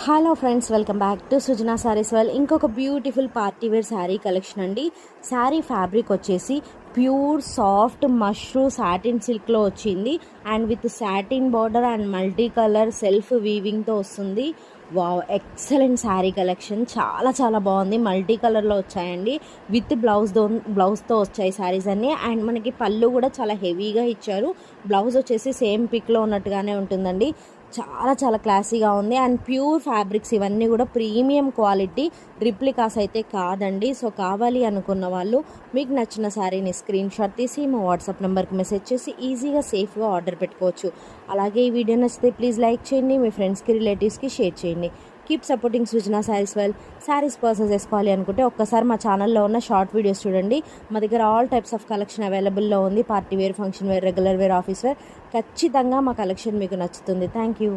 Hello friends, welcome back to Sujana Sarees వెల్. ఇంకొక beautiful party wear sari collection అండి. శారీ ఫ్యాబ్రిక్ వచ్చేసి ప్యూర్ సాఫ్ట్ మష్రూ సాటిన్ సిల్క్లో వచ్చింది and with satin border and multi colour self వీవింగ్తో వస్తుంది. వావ్, ఎక్సలెంట్ శారీ కలెక్షన్, చాలా చాలా బాగుంది. మల్టీ కలర్లో వచ్చాయండి విత్ బ్లౌజ్తో వచ్చాయి శారీస్ అన్నీ. అండ్ మనకి పళ్ళు కూడా చాలా హెవీగా ఇచ్చారు. బ్లౌజ్ వచ్చేసి సేమ్ పిక్లో ఉన్నట్టుగానే ఉంటుందండి. చాలా చాలా క్లాసీగా ఉంది అండ్ ప్యూర్ ఫ్యాబ్రిక్స్ ఇవన్నీ కూడా ప్రీమియం క్వాలిటీ, రిప్లికాస్ అయితే కాదండి. సో కావాలి అనుకున్న వాళ్ళు మీకు నచ్చిన శారీని స్క్రీన్ షాట్ తీసి మా వాట్సాప్ నెంబర్కి మెసేజ్ చేసి ఈజీగా సేఫ్గా ఆర్డర్ పెట్టుకోవచ్చు. అలాగే ఈ వీడియో నచ్చితే ప్లీజ్ లైక్ చేయండి, మీ ఫ్రెండ్స్కి రిలేటివ్స్కి షేర్ చేయండి. Keep supporting Srujana saris well. Saris purchase చేసుకోవాలి అనుకుంటే ఒక్కసారి మా ఛానల్లో ఉన్న షార్ట్ వీడియోస్ చూడండి. మా దగ్గర ఆల్ టైప్స్ ఆఫ్ కలెక్షన్ అవైలబుల్లో ఉంది. Party wear, function wear, regular wear, office wear. ఖచ్చితంగా మా కలెక్షన్ మీకు నచ్చుతుంది. Thank you.